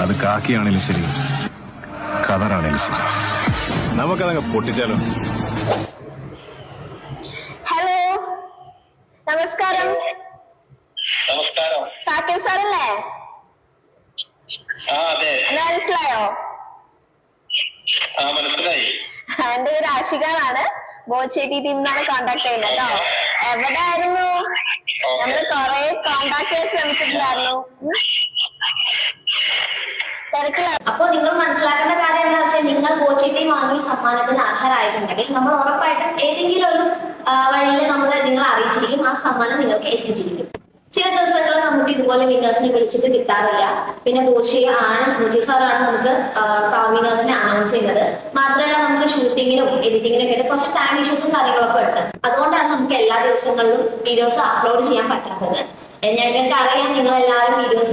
അത് കാക്കിയാണേലും ശരി, കതറാണേലും ശരി, നമുക്കതങ്ങ് പൊട്ടിച്ചാലോ? ഹലോ, നമസ്കാരം. നമസ്കാരം. സാക്കിർ സാറല്ലേ? അതെ. മനസ്സിലായോ? മനസ്സിലായി. എന്റെ പേര് ആഷിഖാണ്. ബോച്ചേട്ടി ടീമിനാണ് കോണ്ടാക്ട് ചെയ്യുന്നത് കേട്ടോ. എവിടെ ആയിരുന്നു? നമ്മള് കൊറേ കോണ്ടാക്ട് ചെയ്യാൻ ശ്രമിച്ചിട്ടുണ്ടായിരുന്നു. തിരക്കിലാണ്. അപ്പൊ നിങ്ങൾ മനസ്സിലാക്കേണ്ട കാര്യം എന്താ വെച്ചാൽ, നിങ്ങൾ ബോച്ചേട്ടി വാങ്ങി സമ്മാനത്തിന് അർഹരായിട്ടുണ്ടെങ്കിൽ നമ്മൾ ഉറപ്പായിട്ടും ഏതെങ്കിലും ഒരു വഴിയിൽ നമ്മൾ നിങ്ങളെ അറിയിച്ചിരിക്കും. ആ സമ്മാനം നിങ്ങൾക്ക് എത്തിച്ചിരിക്കും. ചില ദിവസങ്ങളിൽ നമുക്ക് ഇതുപോലെ വിന്നേഴ്സിനെ വിളിച്ചിട്ട് കിട്ടാറില്ല. പിന്നെ ബോച്ചി സാറാണ് നമുക്ക് വിന്നേഴ്സിനെ അനൗൺസ് ചെയ്യുന്നത്. മാത്രമല്ല നമുക്ക് ഷൂട്ടിങ്ങിനും എഡിറ്റിങ്ങിനും ഒക്കെ കുറച്ച് ടൈം ഇഷ്യൂസും കാര്യങ്ങളൊക്കെ ഉണ്ട്. അതുകൊണ്ടാണ് നമുക്ക് എല്ലാ ദിവസങ്ങളിലും വീഡിയോസ് അപ്ലോഡ് ചെയ്യാൻ പറ്റാത്തത്. ഞങ്ങൾക്ക് അറിയാം നിങ്ങൾ എല്ലാവരും വീഡിയോസിന്